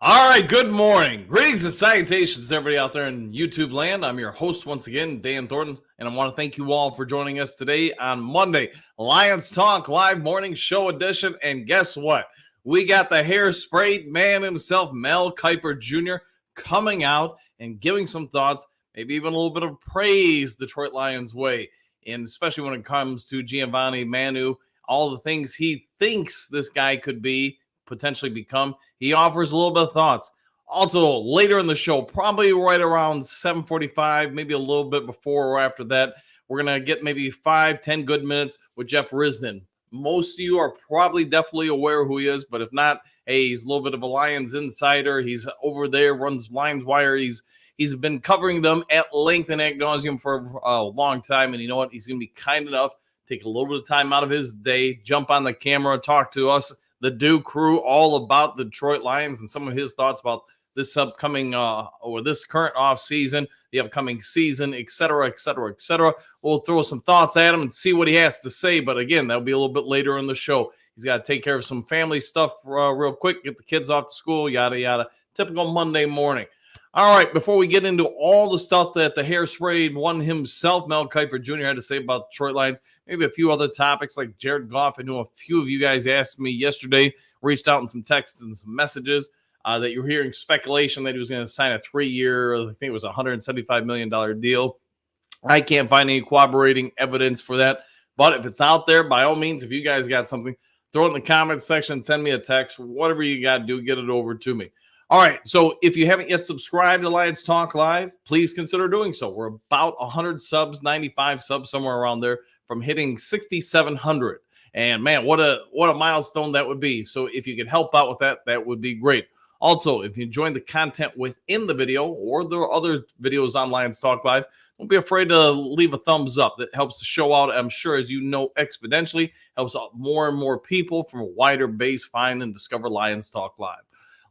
All right, good morning. Greetings and salutations, everybody out there in YouTube land. I'm your host once again, Dan Thornton, and I want to thank you all for joining us today on Monday, Lions Talk Live Morning Show Edition. And guess what? We got the hair-sprayed man himself, Mel Kiper Jr., coming out and giving some thoughts, maybe even a little bit of praise Detroit Lions way, and especially when it comes to Giovanni, Manu, all the things he thinks this guy could be, potentially become. He offers a little bit of thoughts. Also, later in the show, probably right around 7:45, maybe a little bit before or after that, we're going to get maybe 5-10 good minutes with Jeff Risdon. Most of you are probably definitely aware who he is, but if not, hey, he's a little bit of a Lions insider. He's over there, runs Lions Wire. He's been covering them at length and ad nauseum for a long time, and you know what? He's going to be kind enough to take a little bit of time out of his day, jump on the camera, talk to us, the Dew crew, all about the Detroit Lions and some of his thoughts about this upcoming or this current off season, the upcoming season, et cetera, et cetera, et cetera. We'll throw some thoughts at him and see what he has to say. But again, that'll be a little bit later in the show. He's got to take care of some family stuff real quick, get the kids off to school, yada, yada. Typical Monday morning. All right, before we get into all the stuff that the hair-sprayed one himself, Mel Kiper Jr., had to say about Detroit Lions, maybe a few other topics like Jared Goff. I know a few of you guys asked me yesterday, reached out in some texts and some messages that you were hearing speculation that he was going to sign a 3-year, I think it was a $175 million deal. I can't find any corroborating evidence for that. But if it's out there, by all means, if you guys got something, throw it in the comments section, send me a text, whatever you got to do, get it over to me. All right, so if you haven't yet subscribed to Lions Talk Live, please consider doing so. We're about 100 subs, 95 subs, somewhere around there, from hitting 6,700. And man, what a milestone that would be. So if you could help out with that, that would be great. Also, if you enjoy the content within the video or the other videos on Lions Talk Live, don't be afraid to leave a thumbs up. That helps the show out, I'm sure, as you know, exponentially. Helps out more and more people from a wider base find and discover Lions Talk Live.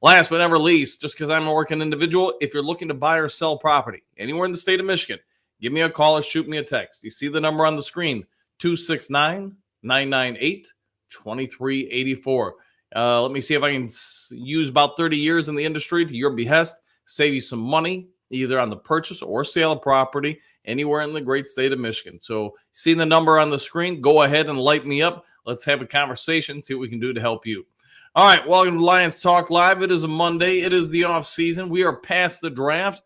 Last but never least, just because I'm a working individual, if you're looking to buy or sell property anywhere in the state of Michigan, give me a call or shoot me a text. You see the number on the screen, 269-998-2384. Let me see if I can use about 30 years in the industry to your behest, save you some money, either on the purchase or sale of property anywhere in the great state of Michigan. So see the number on the screen, go ahead and light me up. Let's have a conversation, see what we can do to help you. All right, welcome to Lions Talk Live. It is a Monday. It is the off season. We are past the draft.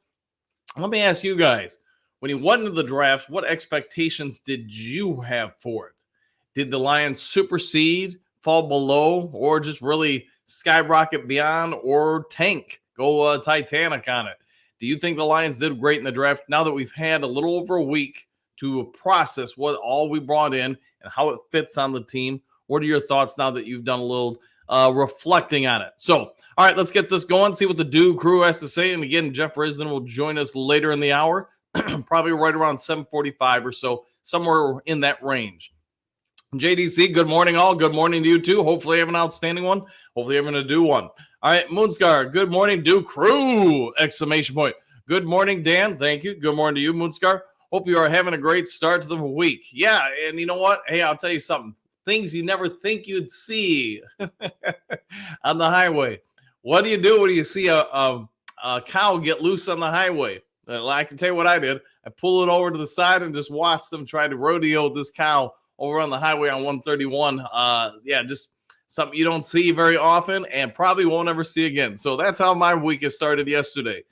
Let me ask you guys, when you went into the draft, what expectations did you have for it? Did the Lions supersede, fall below, or just really skyrocket beyond, or tank, go Titanic on it? Do you think the Lions did great in the draft now that we've had a little over a week to process what all we brought in and how it fits on the team? What are your thoughts now that you've done a little reflecting on it? So, all right, let's get this going, see what the Dew crew has to say. And again, Jeff Risdon will join us later in the hour, probably right around 7:45 or so, somewhere in that range. JDC, good morning, all. Good morning to you, too. Hopefully, you have an outstanding one. Hopefully, you're going to do one. All right, Moonscar, good morning, Dew crew! Exclamation point. Good morning, Dan. Thank you. Good morning to you, Moonscar. Hope you are having a great start to the week. Yeah, and you know what? Hey, I'll tell you something. Things you never think you'd see on the highway. What do you do when you see a cow get loose on the highway? Well, I can tell you what I did. I pull it over to the side and just watch them try to rodeo this cow over on the highway on 131. Yeah, just something you don't see very often and probably won't ever see again. So that's how my week has started yesterday.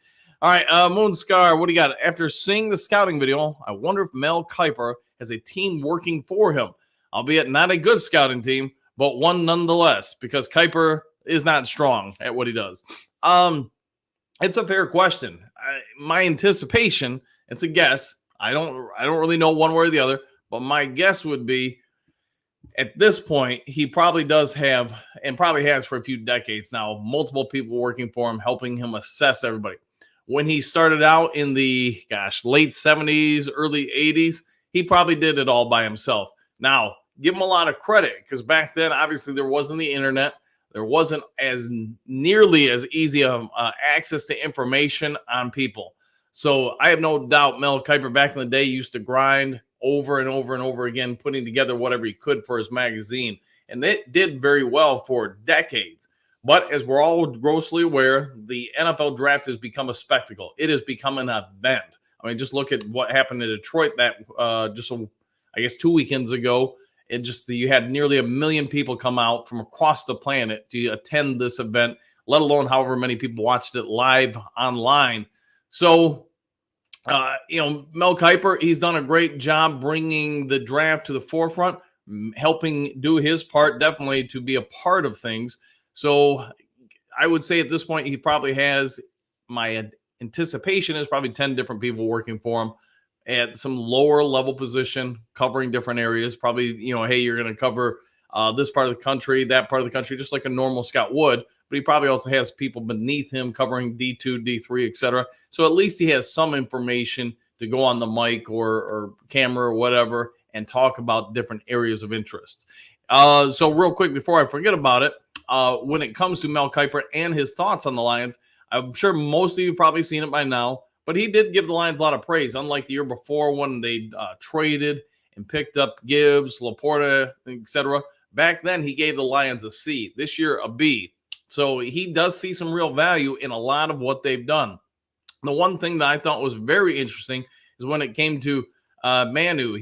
All right, Moonscar, what do you got? After seeing the scouting video, I wonder if Mel Kiper has a team working for him. Albeit not a good scouting team, but one nonetheless, because Kiper is not strong at what he does. It's a fair question. My anticipation, it's a guess. I don't really know one way or the other, but my guess would be at this point, he probably does have, and probably has for a few decades now, multiple people working for him, helping him assess everybody. When he started out in the, late 70s, early 80s, he probably did it all by himself. Now, give him a lot of credit, because back then, obviously, there wasn't the internet. There wasn't as nearly as easy of access to information on people. So I have no doubt Mel Kiper back in the day used to grind over and over and over again, putting together whatever he could for his magazine. And it did very well for decades. But as we're all grossly aware, the NFL draft has become a spectacle. It has become an event. I mean, just look at what happened in Detroit I guess 2 weekends ago. And you had nearly 1 million people come out from across the planet to attend this event, let alone however many people watched it live online. So, Mel Kiper, he's done a great job bringing the draft to the forefront, helping do his part, definitely to be a part of things. So I would say at this point, he probably has, my anticipation is probably 10 different people working for him at some lower level position, covering different areas. Probably, hey, you're going to cover this part of the country, that part of the country, just like a normal scout would. But he probably also has people beneath him covering D2, D3, etc. So at least he has some information to go on the mic or camera or whatever and talk about different areas of interest. So real quick, before I forget about it, when it comes to Mel Kiper and his thoughts on the Lions, I'm sure most of you have probably seen it by now, but he did give the Lions a lot of praise, unlike the year before when they traded and picked up Gibbs, Laporta, etc. Back then, he gave the Lions a C. This year, a B. So he does see some real value in a lot of what they've done. The one thing that I thought was very interesting is when it came to Manu.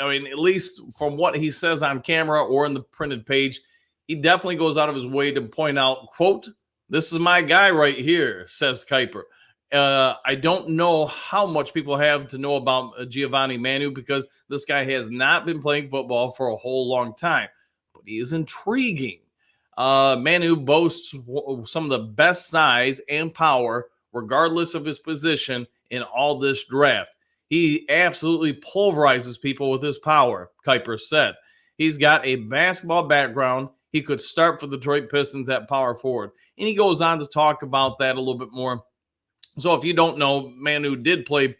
At least from what he says on camera or in the printed page, he definitely goes out of his way to point out, quote, "This is my guy right here," says Kiper. I don't know how much people have to know about Giovanni Manu because this guy has not been playing football for a whole long time, but he is intriguing. Manu boasts some of the best size and power, regardless of his position, in all this draft. He absolutely pulverizes people with his power, Kiper said. He's got a basketball background. He could start for the Detroit Pistons at power forward. And he goes on to talk about that a little bit more. So if you don't know, Manu did play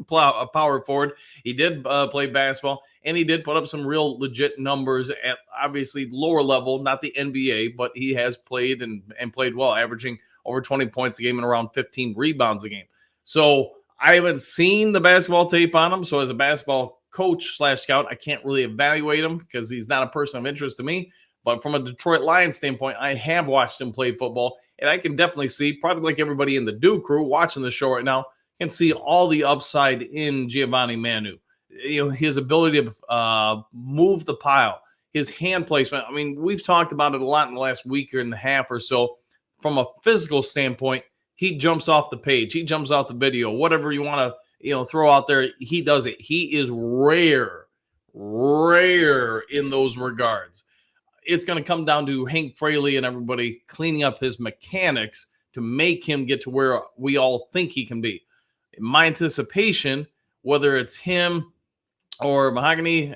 power forward. He did play basketball, and he did put up some real legit numbers at obviously lower level, not the NBA, but he has played and played well, averaging over 20 points a game and around 15 rebounds a game. So I haven't seen the basketball tape on him. So as a basketball coach / scout, I can't really evaluate him because he's not a person of interest to me. But from a Detroit Lions standpoint, I have watched him play football, and I can definitely see, probably like everybody in the Duke crew watching the show right now, can see all the upside in Giovanni Manu. His ability to move the pile, his hand placement. I mean, we've talked about it a lot in the last week and a half or so. From a physical standpoint, he jumps off the page. He jumps off the video. Whatever you want to throw out there, he does it. He is rare in those regards. It's going to come down to Hank Fraley and everybody cleaning up his mechanics to make him get to where we all think he can be. In my anticipation, whether it's him or Mahogany,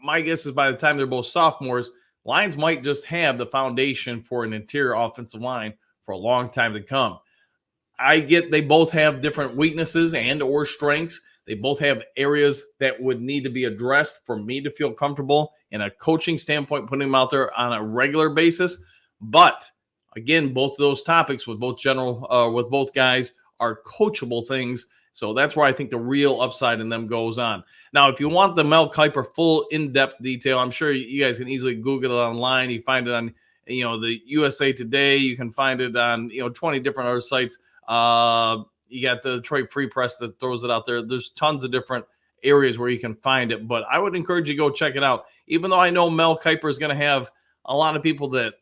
my guess is by the time they're both sophomores, Lions might just have the foundation for an interior offensive line for a long time to come. I get they both have different weaknesses and or strengths. They both have areas that would need to be addressed for me to feel comfortable in a coaching standpoint, putting them out there on a regular basis. But again, both of those topics with both guys are coachable things. So that's where I think the real upside in them goes on. Now, if you want the Mel Kiper full in-depth detail, I'm sure you guys can easily Google it online. You find it on, the USA Today. You can find it on, 20 different other sites. You got the Detroit Free Press that throws it out there. There's tons of different areas where you can find it, but I would encourage you to go check it out. Even though I know Mel Kiper is going to have a lot of people that,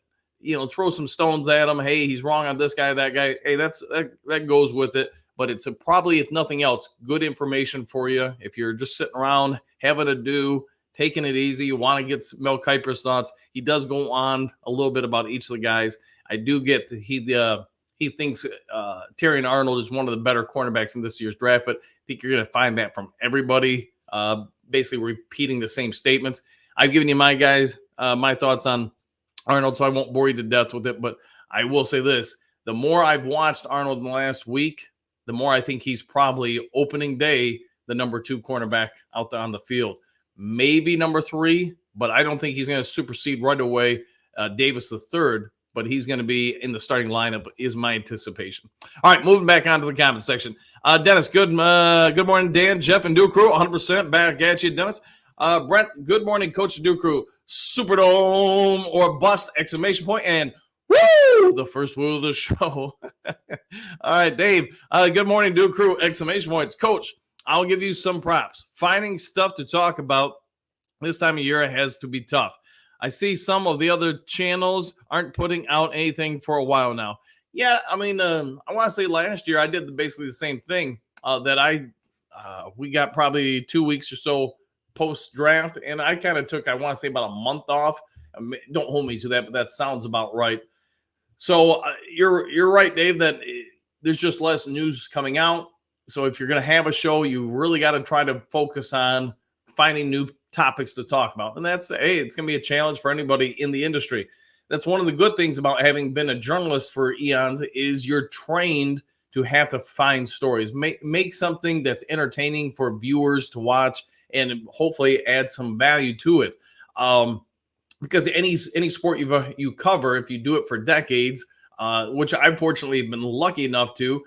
throw some stones at him. Hey, he's wrong on this guy, that guy. Hey, that goes with it. But it's probably, if nothing else, good information for you. If you're just sitting around having a do, taking it easy, you want to get Mel Kiper's thoughts. He does go on a little bit about each of the guys. I do get that he thinks Terrion Arnold is one of the better cornerbacks in this year's draft, but I think you're going to find that from everybody, basically repeating the same statements. I've given you my thoughts on Arnold, so I won't bore you to death with it, but I will say this. The more I've watched Arnold in the last week, the more I think he's probably opening day the number 2 cornerback out there on the field. Maybe number 3, but I don't think he's going to supersede right away Davis III, but he's going to be in the starting lineup is my anticipation. All right, moving back onto the comment section. Dennis, good morning, Dan, Jeff, and Duke Crew. 100% back at you, Dennis. Brent, good morning, Coach Duke Crew. Superdome or bust, exclamation point. And Woo! The first woo of the show. All right, Dave. Good morning, Duke Crew! Exclamation points. Coach, I'll give you some props. Finding stuff to talk about this time of year has to be tough. I see some of the other channels aren't putting out anything for a while now. Yeah, I mean, I want to say last year I did basically the same thing. We got probably 2 weeks or so post draft, and I kind of took, I want to say, about a month off. Don't hold me to that, but that sounds about right. So you're right, Dave, that there's just less news coming out. So if you're going to have a show, you really got to try to focus on finding new topics to talk about. And it's going to be a challenge for anybody in the industry. That's one of the good things about having been a journalist for eons is you're trained to have to find stories, make something that's entertaining for viewers to watch and hopefully add some value to it. Because any sport you cover, if you do it for decades, which I've fortunately been lucky enough to,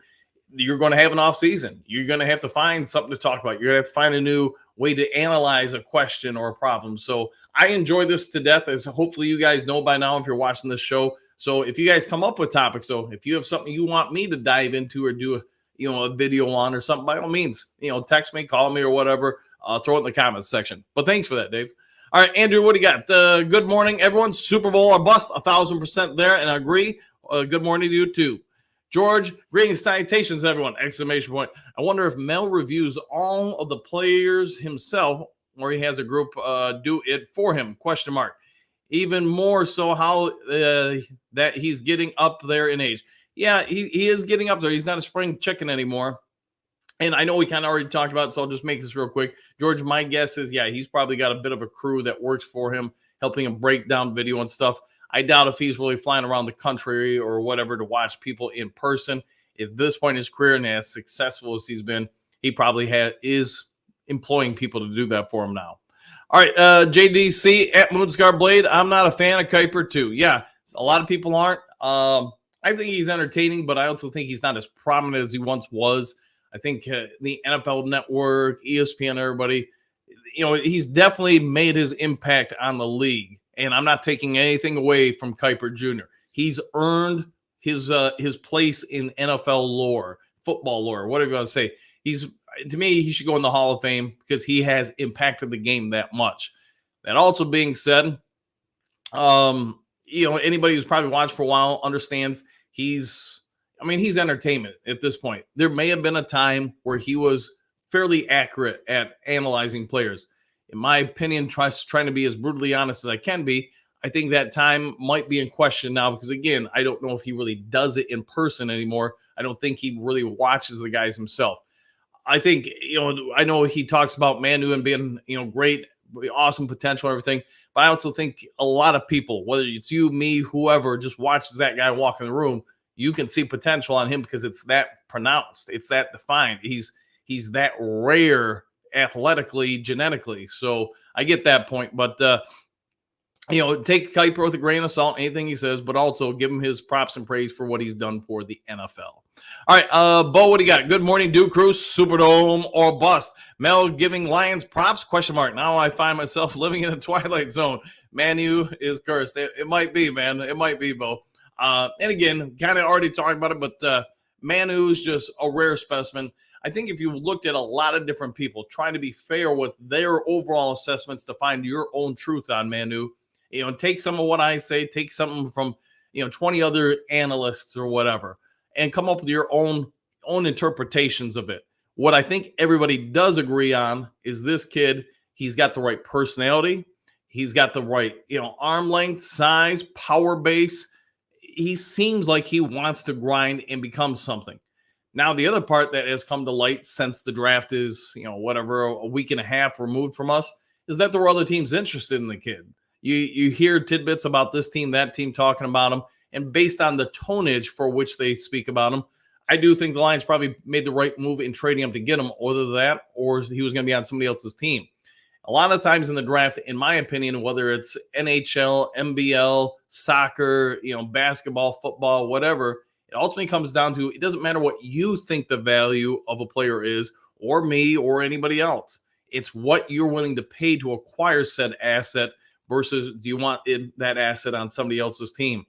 you're going to have an off season. You're going to have to find something to talk about. You're going to have to find a new way to analyze a question or a problem. So I enjoy this to death, as hopefully you guys know by now if you're watching this show. So if you guys come up with topics, so if you have something you want me to dive into or do a video on or something, by all means, text me, call me or whatever, throw it in the comments section. But thanks for that, Dave. All right, Andrew, what do you got? Good morning, everyone. Super Bowl or bust, 1,000% there, and I agree. Good morning to you, too. George, greetings, salutations, everyone, exclamation point. I wonder if Mel reviews all of the players himself or he has a group do it for him, question mark. Even more so how that he's getting up there in age. Yeah, he is getting up there. He's not a spring chicken anymore. And I know we kind of already talked about it, so I'll just make this real quick. George, my guess is, yeah, he's probably got a bit of a crew that works for him, helping him break down video and stuff. I doubt if he's really flying around the country or whatever to watch people in person. At this point in his career and as successful as he's been, he probably is employing people to do that for him now. All right, JDC at Moonscar Blade. I'm not a fan of Kiper too. Yeah, a lot of people aren't. I think he's entertaining, but I also think he's not as prominent as he once was. I think the NFL Network, ESPN, everybody, he's definitely made his impact on the league. And I'm not taking anything away from Kiper Jr. He's earned his place in NFL lore, football lore, whatever you want to say. To me, he should go in the Hall of Fame because he has impacted the game that much. That also being said, anybody who's probably watched for a while understands he's entertainment at this point. There may have been a time where he was fairly accurate at analyzing players. In my opinion, trying to be as brutally honest as I can be, I think that time might be in question now because, again, I don't know if he really does it in person anymore. I don't think he really watches the guys himself. I think, I know he talks about Manu and being, great, awesome potential, everything. But I also think a lot of people, whether it's you, me, whoever, just watches that guy walk in the room, you can see potential on him because it's that pronounced. It's that defined. He's that rare athletically, genetically. So I get that point. But, take Kiper with a grain of salt, anything he says, but also give him his props and praise for what he's done for the NFL. All right, Bo, what do you got? Good morning, Duke Crew, Superdome or bust. Mel giving Lions props, question mark. Now I find myself living in a twilight zone. Manu is cursed. It might be, man. It might be, Bo. And again, kind of already talked about it, but Manu's just a rare specimen. I think if you looked at a lot of different people trying to be fair with their overall assessments to find your own truth on Manu, take some of what I say, take something from, 20 other analysts or whatever, and come up with your own interpretations of it. What I think everybody does agree on is this kid, he's got the right personality. He's got the right, arm length, size, power base. He seems like he wants to grind and become something. Now, the other part that has come to light since the draft is, a week and a half removed from us, is that there were other teams interested in the kid. You hear tidbits about this team, that team talking about him, and based on the tonnage for which they speak about him, I do think the Lions probably made the right move in trading him to get him, either that or he was going to be on somebody else's team. A lot of times in the draft, in my opinion, whether it's NHL, NBL, soccer, basketball, football, whatever, it ultimately comes down to, it doesn't matter what you think the value of a player is, or me, or anybody else. It's what you're willing to pay to acquire said asset versus do you want that asset on somebody else's team.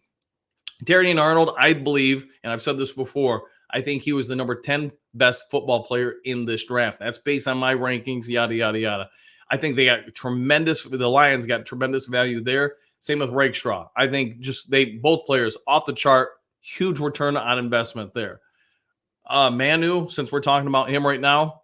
Terrion Arnold, I believe, and I've said this before, I think he was the number 10 best football player in this draft. That's based on my rankings, yada, yada, yada. I think the Lions got tremendous value there. Same with Rakestraw. I think both players off the chart, huge return on investment there. Manu, since we're talking about him right now,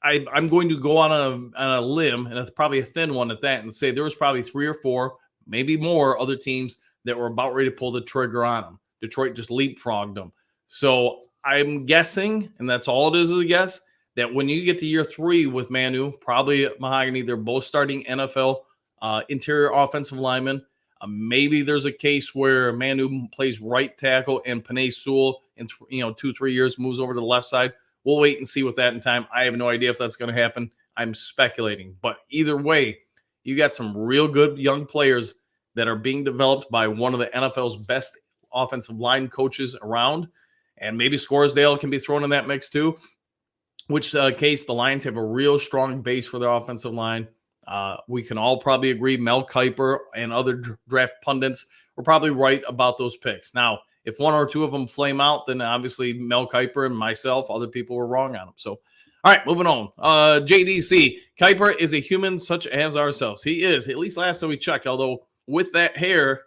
I'm going to go on a limb, and it's probably a thin one at that, and say there was probably 3 or 4, maybe more other teams that were about ready to pull the trigger on him. Detroit just leapfrogged them. So I'm guessing, and that's all it is a guess, that when you get to year 3 with Manu, probably Mahogany, they're both starting NFL interior offensive linemen. Maybe there's a case where Manu plays right tackle and Panay Sewell in 2-3 years moves over to the left side. We'll wait and see with that in time. I have no idea if that's going to happen. I'm speculating. But either way, you got some real good young players that are being developed by one of the NFL's best offensive line coaches around. And maybe Scoresdale can be thrown in that mix too. Which case the Lions have a real strong base for their offensive line. We can all probably agree Mel Kiper and other draft pundits were probably right about those picks. Now, if 1 or 2 of them flame out, then obviously Mel Kiper and myself, other people were wrong on them. So, all right, moving on. JDC, Kiper is a human such as ourselves. He is, at least last time we checked, although with that hair,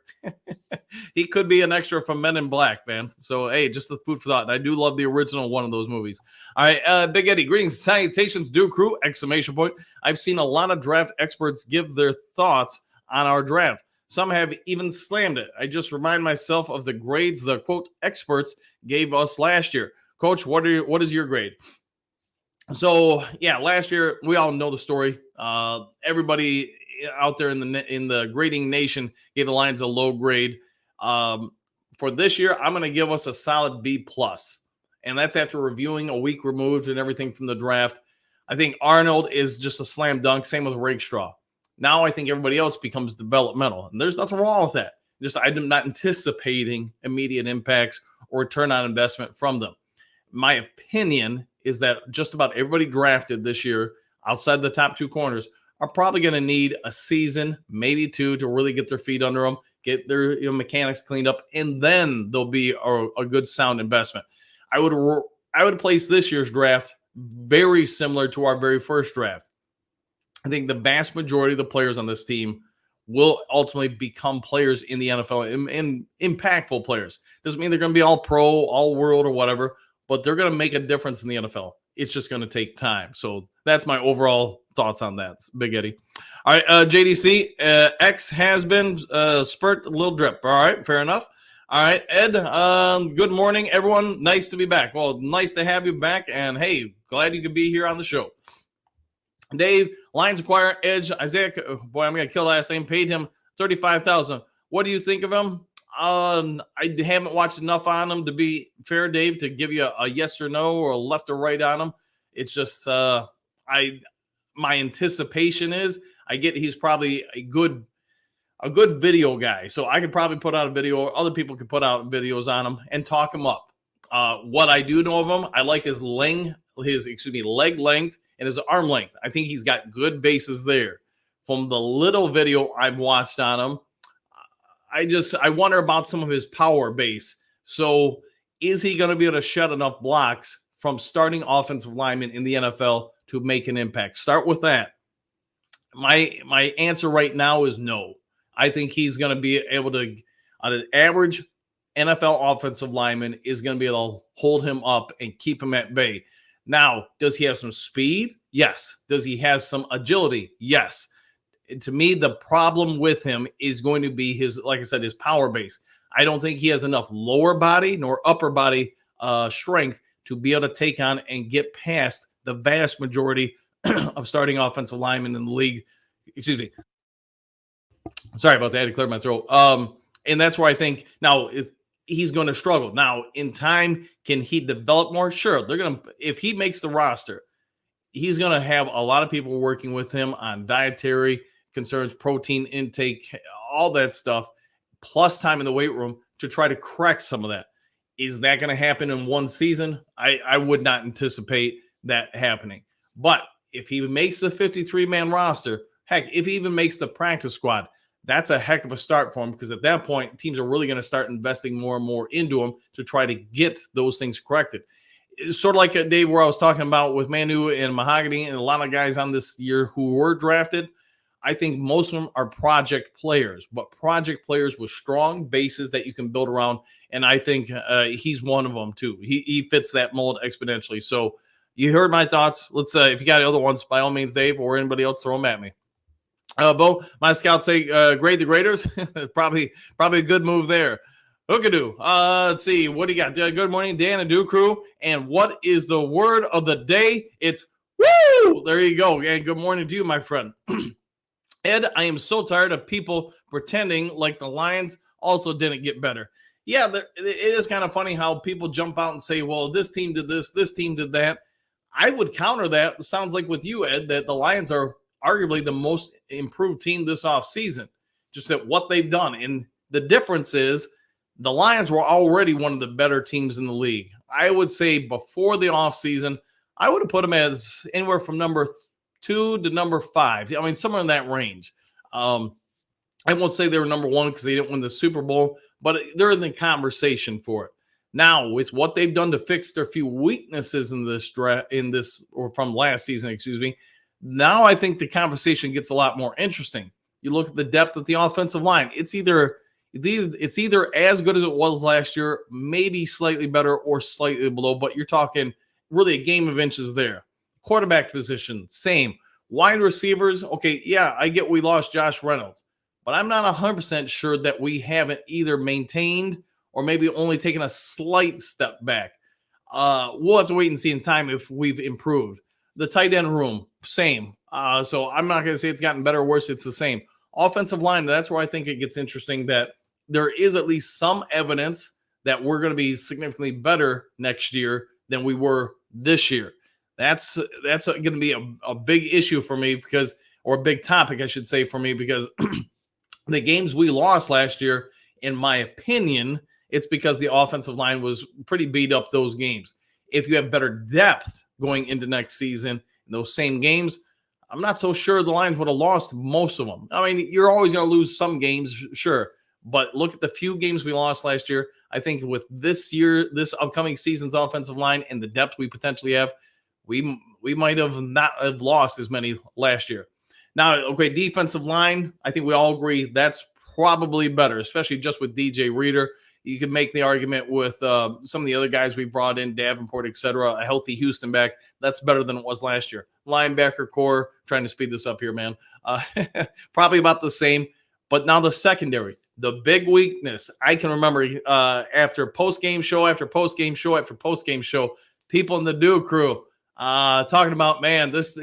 he could be an extra from Men in Black, man. So, hey, just the food for thought. And I do love the original one of those movies. All right, Big Eddie, greetings, salutations, do crew, exclamation point. I've seen a lot of draft experts give their thoughts on our draft. Some have even slammed it. I just remind myself of the grades the, quote, experts gave us last year. Coach, what is your grade? So, yeah, last year, we all know the story. Everybody out there in the grading nation gave the Lions a low grade. For this year, I'm going to give us a solid B+. And that's after reviewing a week removed and everything from the draft. I think Arnold is just a slam dunk. Same with Rakestraw. Now I think everybody else becomes developmental. And there's nothing wrong with that. Just I'm not anticipating immediate impacts or return on investment from them. My opinion is that just about everybody drafted this year outside the top 2 corners are probably going to need a season, maybe 2, to really get their feet under them, get their mechanics cleaned up, and then there'll be a good sound investment. I would place this year's draft very similar to our very first draft. I think the vast majority of the players on this team will ultimately become players in the NFL and impactful players. Doesn't mean they're going to be all pro, all world, or whatever, but they're going to make a difference in the NFL. It's just going to take time. So that's my overall thoughts on that, Big Eddie. All right, JDC, X has been spurt a little drip. All right, fair enough. All right, Ed, good morning, everyone. Nice to be back. Well, nice to have you back, and hey, glad you could be here on the show. Dave, Lions acquire edge. Isaiah, boy, I'm going to kill the last name, paid him $35,000. What do you think of him? I haven't watched enough on him to be fair, Dave, to give you a yes or no or a left or right on him. It's just my anticipation is I get he's probably a good video guy. So I could probably put out a video, or other people could put out videos on him and talk him up. What I do know of him, I like his leg length and his arm length. I think he's got good bases there. From the little video I've watched on him, I wonder about some of his power base. So is he going to be able to shed enough blocks from starting offensive linemen in the NFL to make an impact? Start with that. My answer right now is no. I think he's going to be able to, on an average NFL offensive lineman, is going to be able to hold him up and keep him at bay. Now, does he have some speed? Yes. Does he have some agility? Yes. And to me, the problem with him is going to be his, like I said, his power base. I don't think he has enough lower body nor upper body strength to be able to take on and get past the vast majority of starting offensive linemen in the league. Excuse me. Sorry about that. I had to clear my throat. And that's where I think now he's going to struggle. Now, in time, can he develop more? Sure. If he makes the roster, he's going to have a lot of people working with him on dietary concerns, protein intake, all that stuff, plus time in the weight room to try to correct some of that. Is that going to happen in one season? I would not anticipate that happening. But if he makes the 53-man roster, heck, if he even makes the practice squad, that's a heck of a start for them, because at that point, teams are really going to start investing more and more into them to try to get those things corrected. It's sort of like a day where I was talking about with Manu and Mahogany and a lot of guys on this year who were drafted. I think most of them are project players, but project players with strong bases that you can build around. And I think he's one of them too. He fits that mold exponentially. So you heard my thoughts. Let's if you got other ones, by all means, Dave, or anybody else, throw them at me. Bo, my scouts say grade the graders. probably a good move there. Hookadoo. Let's see. What do you got? Good morning, Dan and Do Crew. And what is the word of the day? It's woo! There you go. And good morning to you, my friend. Ed, I am so tired of people pretending like the Lions also didn't get better. Yeah, it is kind of funny how people jump out and say, well, this team did this team did that. I would counter that. It sounds like with you, Ed, that the Lions are arguably the most improved team this offseason, just at what they've done. And the difference is the Lions were already one of the better teams in the league. I would say before the offseason, I would have put them as anywhere from number 2 to number 5. I mean, somewhere in that range. I won't say they were number 1 because they didn't win the Super Bowl, but they're in the conversation for it. Now, with what they've done to fix their few weaknesses in this or from last season, excuse me, now I think the conversation gets a lot more interesting. You look at the depth of the offensive line. It's either as good as it was last year, maybe slightly better or slightly below, but you're talking really a game of inches there. Quarterback position, same. Wide receivers, okay, yeah, I get we lost Josh Reynolds, but I'm not 100% sure that we haven't either maintained or maybe only taken a slight step back. We'll have to wait and see in time if we've improved. The tight end room, same. So I'm not going to say it's gotten better or worse. It's the same. Offensive line, that's where I think it gets interesting, that there is at least some evidence that we're going to be significantly better next year than we were this year. That's going to be a big issue for me or a big topic, I should say, for me, because the games we lost last year, in my opinion, it's because the offensive line was pretty beat up those games. If you have better depth going into next season in those same games, I'm not so sure the Lions would have lost most of them. I mean, you're always going to lose some games, sure. But look at the few games we lost last year. I think with this upcoming season's offensive line and the depth we potentially have, we might have not have lost as many last year. Now, okay, defensive line, I think we all agree that's probably better, especially just with DJ Reader. You could make the argument with some of the other guys we brought in, Davenport, et cetera, a healthy Houston back. That's better than it was last year. Linebacker core, trying to speed this up here, man. Probably about the same. But now the secondary, the big weakness. I can remember after post-game show, after post-game show, after post-game show, people in the Do Crew talking about, man, this,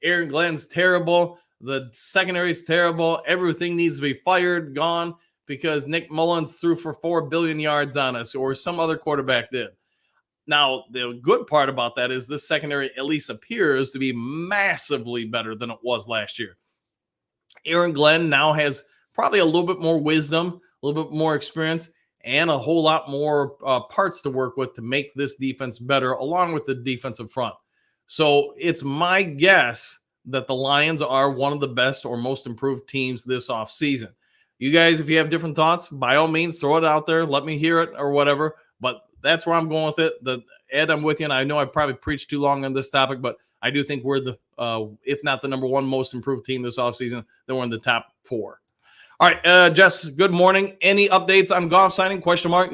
Aaron Glenn's terrible. The secondary is terrible. Everything needs to be fired, gone, because Nick Mullins threw for 4 billion yards on us, or some other quarterback did. Now, the good part about that is this secondary at least appears to be massively better than it was last year. Aaron Glenn now has probably a little bit more wisdom, a little bit more experience, and a whole lot more parts to work with to make this defense better, along with the defensive front. So it's my guess that the Lions are one of the best or most improved teams this offseason. You guys, if you have different thoughts, by all means, throw it out there. Let me hear it or whatever. But that's where I'm going with it. Ed, I'm with you, and I know I probably preached too long on this topic, but I do think we're the, if not the number 1 most improved team this offseason, then we're in the top 4. All right, Jess, good morning. Any updates on Goff signing? ?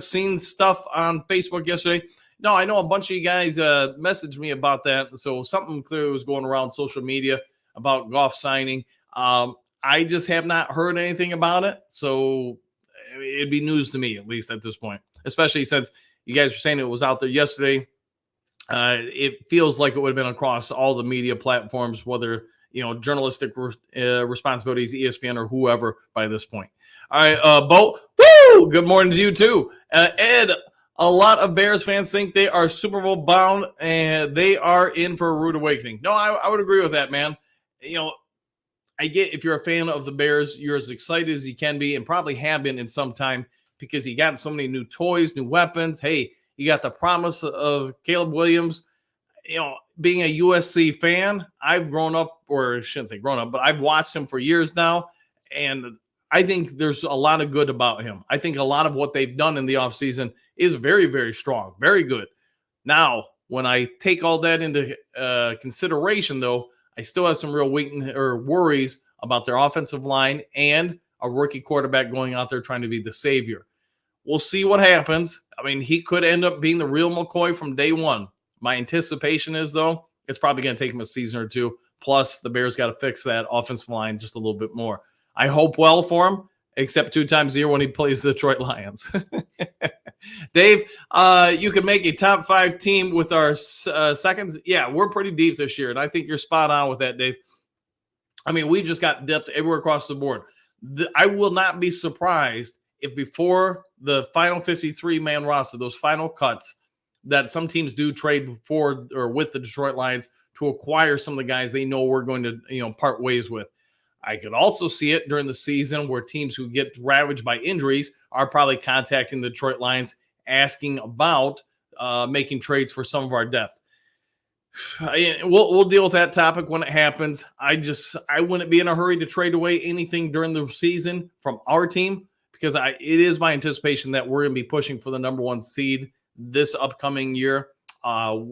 Seen stuff on Facebook yesterday. No, I know a bunch of you guys messaged me about that. So something clearly was going around social media about Goff signing. I just have not heard anything about it. So it'd be news to me, at least at this point, especially since you guys were saying it was out there yesterday. It feels like it would have been across all the media platforms, whether, journalistic responsibilities, ESPN or whoever by this point. All right, Bo, woo! Good morning to you too. Ed, a lot of Bears fans think they are Super Bowl bound and they are in for a rude awakening. No, I would agree with that, man. I get if you're a fan of the Bears, you're as excited as you can be and probably have been in some time because you got so many new toys, new weapons. Hey, you got the promise of Caleb Williams. Being a USC fan, I've grown up, or I shouldn't say grown up, but I've watched him for years now. And I think there's a lot of good about him. I think a lot of what they've done in the offseason is very, very strong, very good. Now, when I take all that into consideration, though, I still have some real weakness or worries about their offensive line and a rookie quarterback going out there trying to be the savior. We'll see what happens. I mean, he could end up being the real McCoy from day one. My anticipation is, though, it's probably going to take him a season or two. Plus, the Bears got to fix that offensive line just a little bit more. I hope well for him, except 2 times a year when he plays the Detroit Lions. Dave, you can make a top 5 team with our seconds. Yeah, we're pretty deep this year, and I think you're spot on with that, Dave. I mean, we just got depth everywhere across the board. I will not be surprised if before the final 53-man roster, those final cuts, that some teams do trade for or with the Detroit Lions to acquire some of the guys they know we're going to part ways with. I could also see it during the season where teams who get ravaged by injuries are probably contacting the Detroit Lions, asking about making trades for some of our depth. We'll deal with that topic when it happens. I wouldn't be in a hurry to trade away anything during the season from our team because it is my anticipation that we're going to be pushing for the number 1 seed this upcoming year,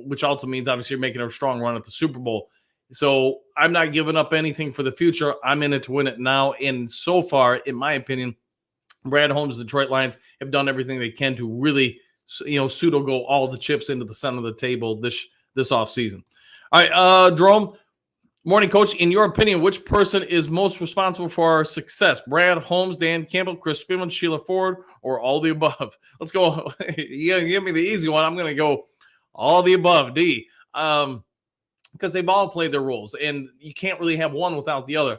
which also means obviously you're making a strong run at the Super Bowl. So I'm not giving up anything for the future. I'm in it to win it now. And so far, in my opinion, Brad Holmes, the Detroit Lions have done everything they can to really, pseudo go all the chips into the center of the table this offseason. All right, Jerome, morning, Coach. In your opinion, which person is most responsible for our success? Brad Holmes, Dan Campbell, Chris Spielman, Sheila Ford, or all the above? Let's go. You give me the easy one. I'm going to go all the above, D. Because they've all played their roles, and you can't really have one without the other.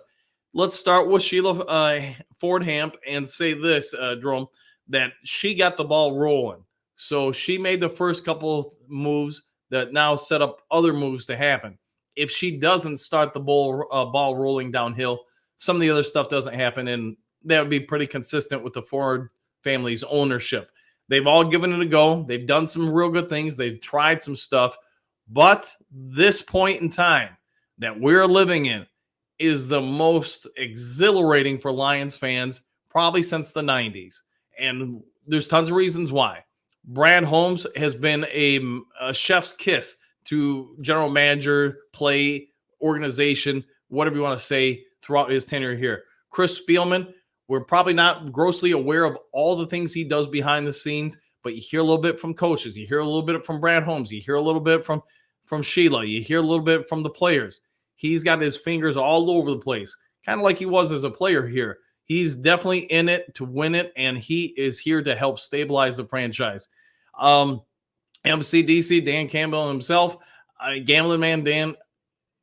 Let's start with Sheila Ford Hamp and say this, Jerome, that she got the ball rolling. So she made the first couple of moves that now set up other moves to happen. If she doesn't start the ball rolling downhill, some of the other stuff doesn't happen, and that would be pretty consistent with the Ford family's ownership. They've all given it a go. They've done some real good things. They've tried some stuff. But this point in time that we're living in is the most exhilarating for Lions fans probably since the 90s. And there's tons of reasons why. Brad Holmes has been a chef's kiss to general manager, play, organization, whatever you want to say, throughout his tenure here. Chris Spielman, we're probably not grossly aware of all the things he does behind the scenes, but you hear a little bit from coaches. You hear a little bit from Brad Holmes. You hear a little bit from Sheila. You hear a little bit from the players. He's got his fingers all over the place, kind of like he was as a player here. He's definitely in it to win it, and he is here to help stabilize the franchise. MCDC, Dan Campbell himself, Gambling Man Dan,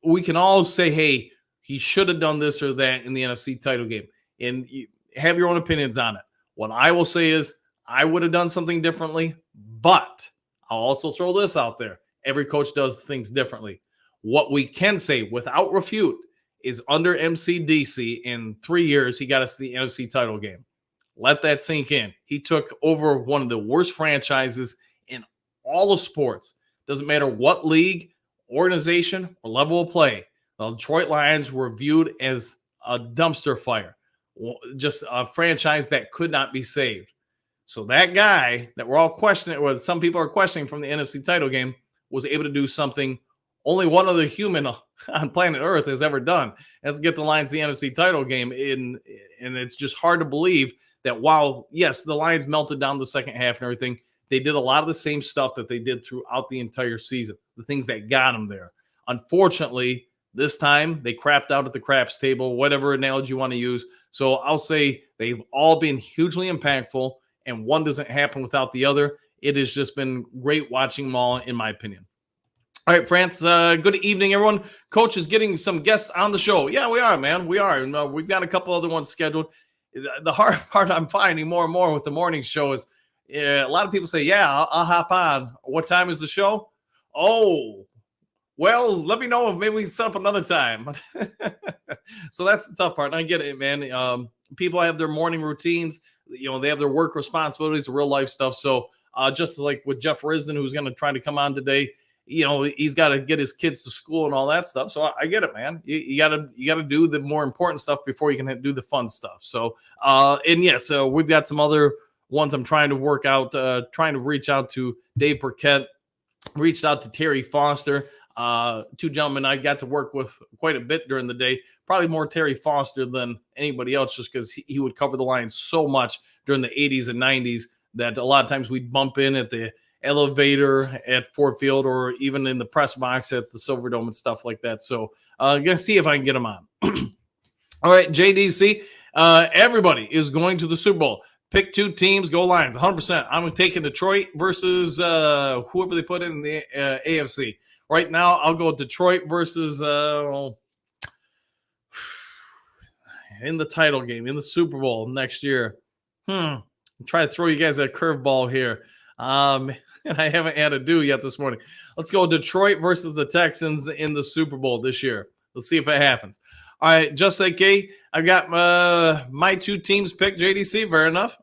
we can all say, hey, he should have done this or that in the NFC title game, and you have your own opinions on it. What I will say is I would have done something differently, but I'll also throw this out there. Every coach does things differently. What we can say without refute is under MCDC in 3 years, he got us to the NFC title game. Let that sink in. He took over one of the worst franchises in all of sports. Doesn't matter what league, organization, or level of play. The Detroit Lions were viewed as a dumpster fire, just a franchise that could not be saved. So that guy that we're all questioning, or some people are questioning from the NFC title game, was able to do something only one other human on planet Earth has ever done. Let's get the Lions to the NFC title game. And it's just hard to believe that while, yes, the Lions melted down the second half and everything, they did a lot of the same stuff that they did throughout the entire season, the things that got them there. Unfortunately, this time they crapped out at the craps table, whatever analogy you want to use. So I'll say they've all been hugely impactful, and one doesn't happen without the other. It has just been great watching them all, in my opinion. All right, France, good evening, everyone. Coach is getting some guests on the show. Yeah, we are, man. We are. And, we've got a couple other ones scheduled. The hard part I'm finding more and more with the morning show is a lot of people say, yeah, I'll hop on. What time is the show? Oh, well, let me know if maybe we can set up another time. So that's the tough part. And I get it, man. People have their morning routines. They have their work responsibilities, the real life stuff. So just like with Jeff Risdon, who's going to try to come on today, he's got to get his kids to school and all that stuff. So I get it, man. You gotta do the more important stuff before you can do the fun stuff. So so we've got some other ones I'm trying to work out, trying to reach out to Dave Burkett, reached out to Terry Foster, two gentlemen I got to work with quite a bit during the day, probably more Terry Foster than anybody else, just because he would cover the Lions so much during the 80s and 90s that a lot of times we'd bump in at the elevator at Ford Field or even in the press box at the Silverdome and stuff like that. So I'm going to see if I can get him on. All right, JDC, everybody is going to the Super Bowl. Pick two teams, go Lions, 100%. I'm taking Detroit versus whoever they put in the AFC. Right now, I'll go Detroit versus in the title game, in the Super Bowl next year. Try to throw you guys a curveball here. And I haven't had a do yet this morning. Let's go Detroit versus the Texans in the Super Bowl this year. Let's see if it happens. All right, just like I've got my two teams picked, JDC. Fair enough.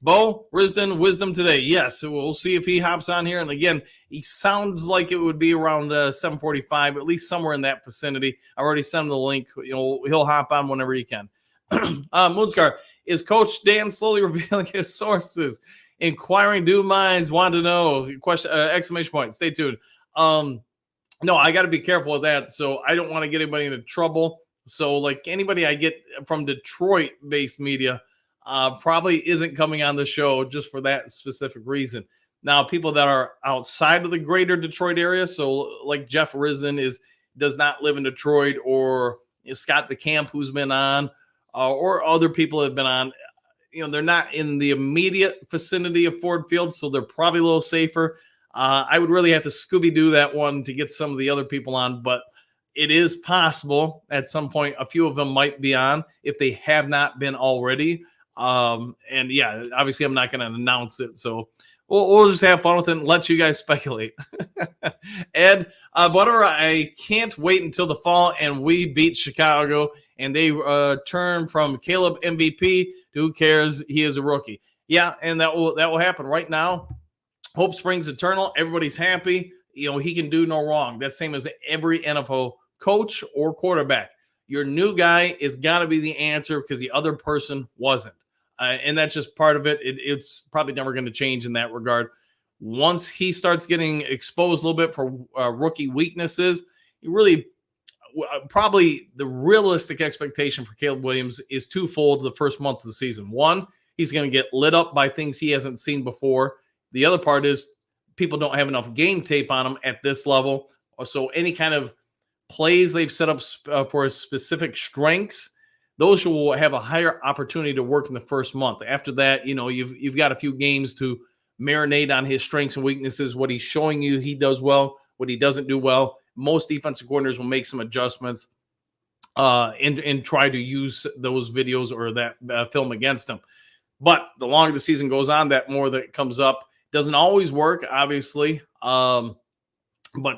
Bo, Risdon, Wisdom today. Yes, we'll see if he hops on here. And again, he sounds like it would be around 7:45, at least somewhere in that vicinity. I already sent him the link. He'll hop on whenever he can. Moonscar, is Coach Dan slowly revealing his sources? Inquiring do minds want to know. Question! Exclamation point. Stay tuned. No, I got to be careful with that. So I don't want to get anybody into trouble. So like anybody I get from Detroit-based media probably isn't coming on the show just for that specific reason. Now, people that are outside of the greater Detroit area, so like Jeff Risdon does not live in Detroit, or Scott DeCamp, who's been on, or other people have been on. They're not in the immediate vicinity of Ford Field, so they're probably a little safer. I would really have to Scooby-Doo that one to get some of the other people on, but it is possible at some point a few of them might be on if they have not been already. And yeah, obviously I'm not going to announce it, so we'll just have fun with it and let you guys speculate. Ed, whatever, I can't wait until the fall and we beat Chicago and they turn from Caleb MVP to who cares, he is a rookie. Yeah, and that will happen. Right now, hope springs eternal. Everybody's happy. He can do no wrong. That's same as every NFL coach or quarterback. Your new guy is got to be the answer because the other person wasn't. And that's just part of it. It's probably never going to change in that regard. Once he starts getting exposed a little bit for rookie weaknesses, you really probably the realistic expectation for Caleb Williams is twofold the first month of the season. One, he's going to get lit up by things he hasn't seen before. The other part is people don't have enough game tape on him at this level. So any kind of plays they've set up for his specific strengths, those will have a higher opportunity to work in the first month. After that, you've got a few games to marinate on his strengths and weaknesses, what he's showing you he does well, what he doesn't do well. Most defensive coordinators will make some adjustments and try to use those videos or that film against him. But the longer the season goes on, that more that comes up. Doesn't always work, obviously. But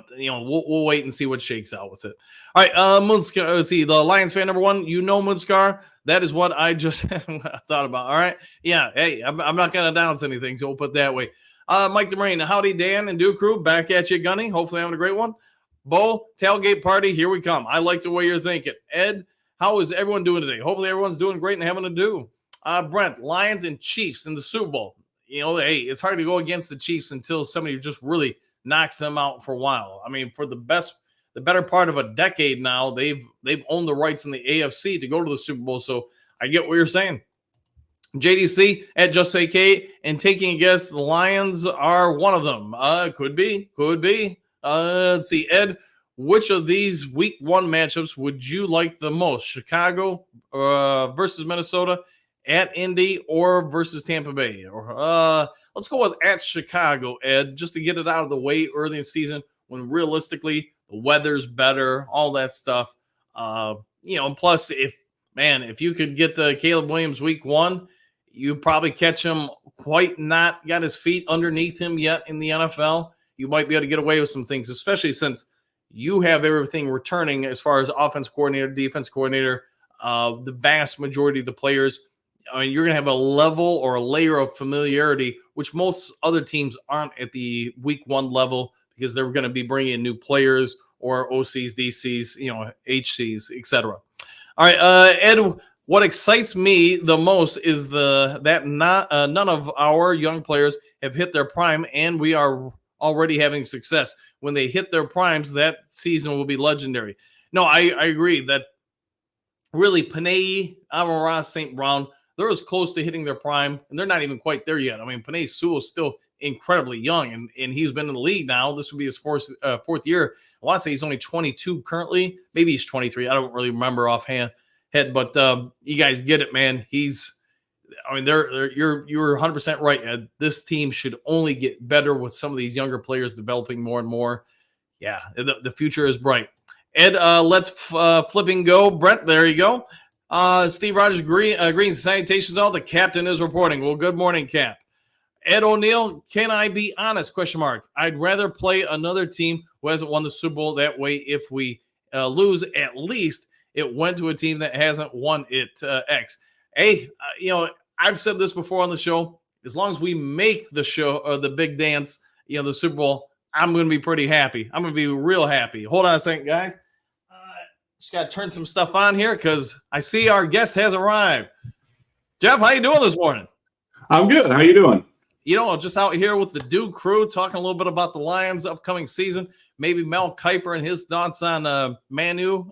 we'll wait and see what shakes out with it. All right, Moonscar, let's see, the Lions fan number one, Moonscar, that is what I just thought about. All right, yeah, hey, I'm not going to announce anything, so we'll put that way. Mike DeMarine, howdy, Dan and Duke Crew, back at you, Gunny. Hopefully having a great one. Bo, tailgate party, here we come. I like the way you're thinking. Ed, how is everyone doing today? Hopefully everyone's doing great and having a do. Brent, Lions and Chiefs in the Super Bowl. Hey, it's hard to go against the Chiefs until somebody just really knocks them out for a while. I mean, for the better part of a decade now, they've owned the rights in the AFC to go to the Super Bowl. So I get what you're saying. JDC at Just Say K, and taking a guess, the Lions are one of them. Could be. Let's see, Ed, which of these week one matchups would you like the most? Chicago versus Minnesota, at Indy, or versus Tampa Bay? Or let's go with at Chicago, Ed, just to get it out of the way early in the season when realistically the weather's better, all that stuff. Plus if you could get the Caleb Williams week one, you probably catch him quite not got his feet underneath him yet in the NFL. You might be able to get away with some things, especially since you have everything returning as far as offense coordinator, defense coordinator, the vast majority of the players. You're going to have a level or a layer of familiarity, which most other teams aren't at the week one level because they're going to be bringing in new players or OCs, DCs, HCs, etc. All right, Ed, what excites me the most is that none of our young players have hit their prime, and we are already having success. When they hit their primes, that season will be legendary. No, I agree that really Panay, Amon-Ra, St. Brown, they're as close to hitting their prime, and they're not even quite there yet. I mean, Panay Sewell is still incredibly young, and he's been in the league now. This would be his fourth year. I want to say he's only 22 currently. Maybe he's 23. I don't really remember offhand, but you guys get it, man. You're 100% right, Ed. This team should only get better with some of these younger players developing more and more. Yeah, the future is bright. Ed, let's flip and go. Brent, there you go. Steve Rogers, Green salutations all. The captain is reporting. Well, good morning, Cap. Ed O'Neill, can I be honest? ? I'd rather play another team who hasn't won the Super Bowl. That way, if we lose, at least it went to a team that hasn't won it. X. Hey, I've said this before on the show. As long as we make the show or the big dance, the Super Bowl, I'm going to be pretty happy. I'm going to be real happy. Hold on a second, guys. Just got to turn some stuff on here because I see our guest has arrived. Jeff, how you doing this morning? I'm good. How you doing? Just out here with the Duke crew, talking a little bit about the Lions' upcoming season. Maybe Mel Kiper and his thoughts on Manu,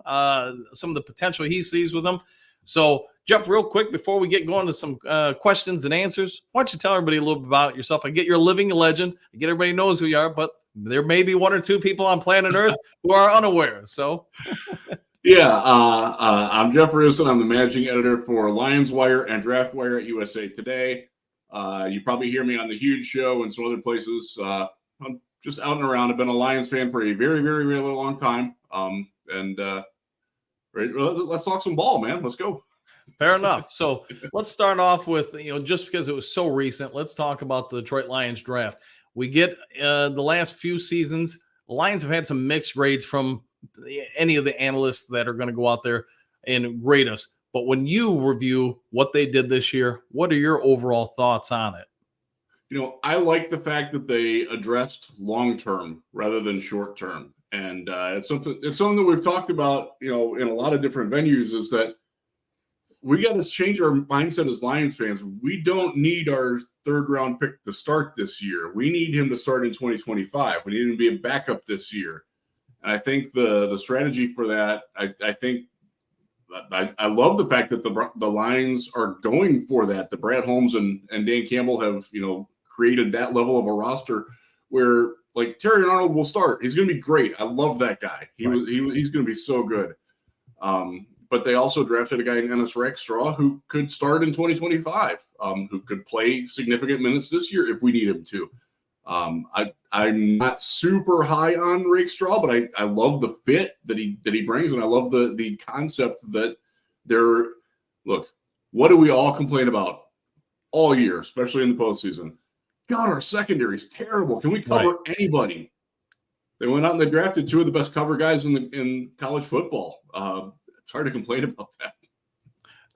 some of the potential he sees with them. So, Jeff, real quick, before we get going to some questions and answers, why don't you tell everybody a little bit about yourself? I get you're a living legend. I get everybody knows who you are, but there may be one or two people on planet Earth who are unaware. So, yeah, I'm Jeff Risdon. I'm the managing editor for Lions Wire and Draft Wire at USA Today. You probably hear me on the Huge Show and some other places. I'm just out and around. I've been a Lions fan for a very, very, really long time. Let's talk some ball, man. Let's go. Fair enough. So let's start off with, just because it was so recent, let's talk about the Detroit Lions draft. We get the last few seasons, the Lions have had some mixed grades from any of the analysts that are going to go out there and grade us. But when you review what they did this year, what are your overall thoughts on it? I like the fact that they addressed long-term rather than short-term. And it's something that we've talked about, in a lot of different venues, is that we got to change our mindset as Lions fans. We don't need our third-round pick to start this year. We need him to start in 2025. We need him to be a backup this year. And I think the strategy for that, I think I love the fact that the Lions are going for that. The Brad Holmes and Dan Campbell have, created that level of a roster where, like, Terry Arnold will start. He's going to be great. I love that guy. He's going to be so good. But they also drafted a guy in Ennis Rackstraw who could start in 2025, who could play significant minutes this year if we need him to. I'm not super high on Rackstraw, but I love the fit that he brings, and I love the concept that look, what do we all complain about all year, especially in the postseason? God, our secondary is terrible. Can we cover anybody? They went out and they drafted two of the best cover guys in college football. It's hard to complain about that.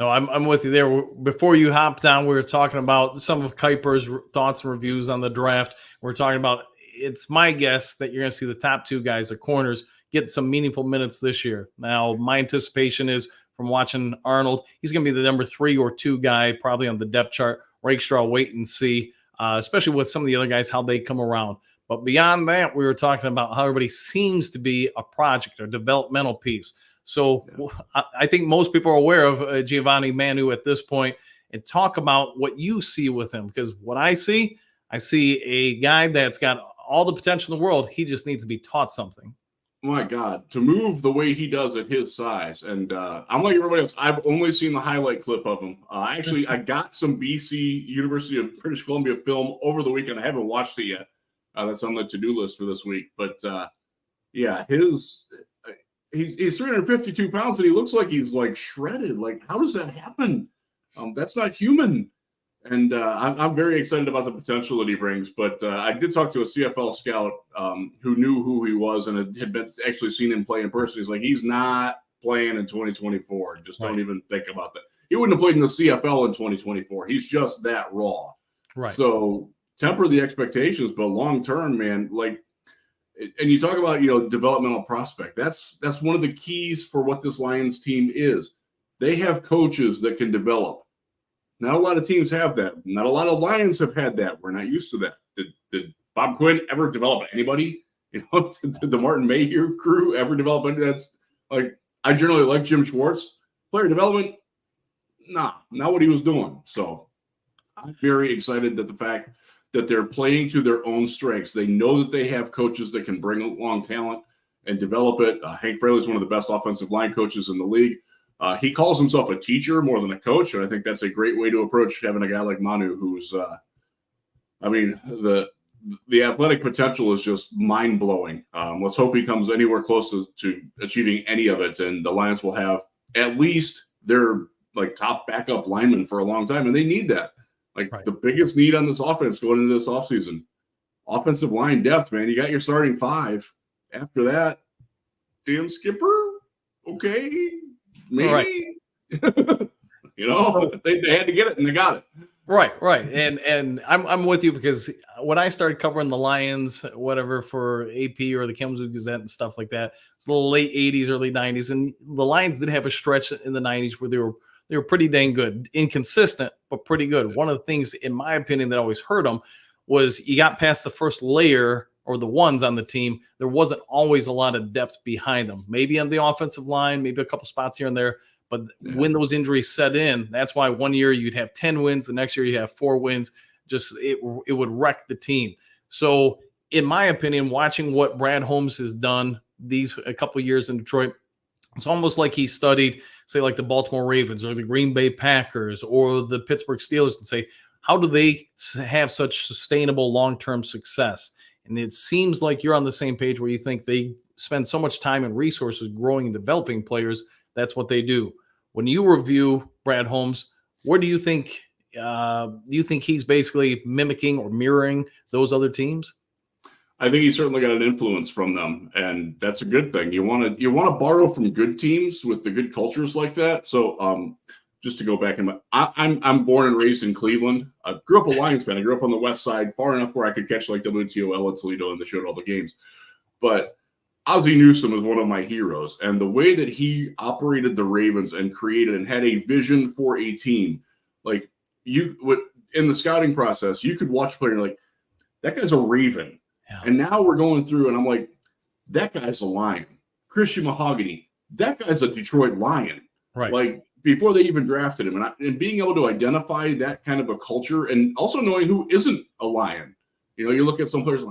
No, I'm with you there. Before you hopped on, we were talking about some of Kiper's thoughts and reviews on the draft. We're talking about, it's my guess that you're going to see the top two guys, the corners, get some meaningful minutes this year. Now, my anticipation is from watching Arnold, he's going to be the number 3 or 2 guy, probably on the depth chart. Rackstraw, wait and see, especially with some of the other guys, how they come around. But beyond that, we were talking about how everybody seems to be a project or developmental piece. So I think most people are aware of Giovanni Manu at this point, and talk about what you see with him. Because what I see a guy that's got all the potential in the world. He just needs to be taught something. My God, to move the way he does at his size. And I'm like everybody else. I've only seen the highlight clip of him. Actually, I got some BC University of British Columbia film over the weekend. I haven't watched it yet. That's on the to-do list for this week. But he's 352 pounds and he looks like he's like shredded. Like, how does that happen? That's not human. And I'm very excited about the potential that he brings. But I did talk to a CFL scout who knew who he was and had been actually seen him play in person. He's like, he's not playing in 2024. Just don't even think about that. He wouldn't have played in the CFL in 2024. He's just that raw. Right. So temper the expectations, but long term, man, like And you talk about, developmental prospect. That's one of the keys for what this Lions team is. They have coaches that can develop. Not a lot of teams have that. Not a lot of Lions have had that. We're not used to that. Did Bob Quinn ever develop anybody? Did the Martin Mayhew crew ever develop anybody? That's like, I generally like Jim Schwartz. Player development, nah, not what he was doing. So I'm very excited that the fact that they're playing to their own strengths. They know that they have coaches that can bring along talent and develop it. Hank Fraley is one of the best offensive line coaches in the league. He calls himself a teacher more than a coach, and I think that's a great way to approach having a guy like Manu, who's, the athletic potential is just mind-blowing. Let's hope he comes anywhere close to achieving any of it, and the Lions will have at least their top backup lineman for a long time, and they need that. The biggest need on this offense going into this offseason, offensive line depth, man. You got your starting five. After that, damn Skipper, okay, maybe. Right. They had to get it, and they got it. Right. And I'm with you, because when I started covering the Lions, whatever, for AP or the Kalamazoo Gazette and stuff like that, it's the late 80s, early 90s, and the Lions did have a stretch in the 90s where they were pretty dang good, inconsistent, but pretty good. One of the things, in my opinion, that always hurt them was you got past the first layer, or the ones on the team, there wasn't always a lot of depth behind them. Maybe on the offensive line, maybe a couple spots here and there. But when those injuries set in, that's why one year you'd have 10 wins, the next year you have 4 wins. Just it would wreck the team. So, in my opinion, watching what Brad Holmes has done a couple of years in Detroit, it's almost like he studied, say, like the Baltimore Ravens or the Green Bay Packers or the Pittsburgh Steelers, and say, how do they have such sustainable long-term success? And it seems like you're on the same page, where you think they spend so much time and resources growing and developing players. That's what they do. When you review Brad Holmes, where do you think he's basically mimicking or mirroring those other teams? I think he's certainly got an influence from them, and that's a good thing. You want to borrow from good teams with the good cultures like that. So, just to go back I'm born and raised in Cleveland. I grew up a Lions fan. I grew up on the west side, far enough where I could catch WTOL at Toledo, and they showed all the games. But Ozzie Newsome is one of my heroes, and the way that he operated the Ravens and created and had a vision for a team, in the scouting process, you could watch a player like, that guy's a Raven. Yeah. And now we're going through, and I'm like, that guy's a Lion. Christian Mahogany, that guy's a Detroit Lion. Right. Before they even drafted him, and being able to identify that kind of a culture, and also knowing who isn't a Lion. You look at some players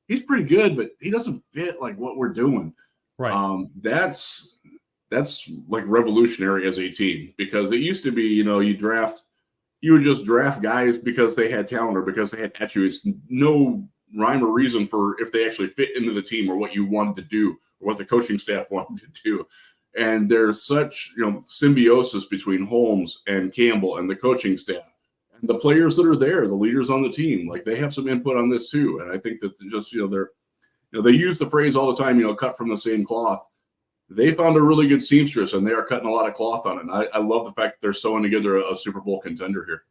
he's pretty good, but he doesn't fit what we're doing. Right. That's revolutionary as a team, because it used to be, you would just draft guys because they had talent or because they had attributes. No rhyme or reason for if they actually fit into the team or what you wanted to do or what the coaching staff wanted to do. And there's such, symbiosis between Holmes and Campbell and the coaching staff. The players that are there, the leaders on the team, they have some input on this too. And I think that just, they use the phrase all the time, cut from the same cloth. They found a really good seamstress, and they are cutting a lot of cloth on it. And I love the fact that they're sewing together a Super Bowl contender here.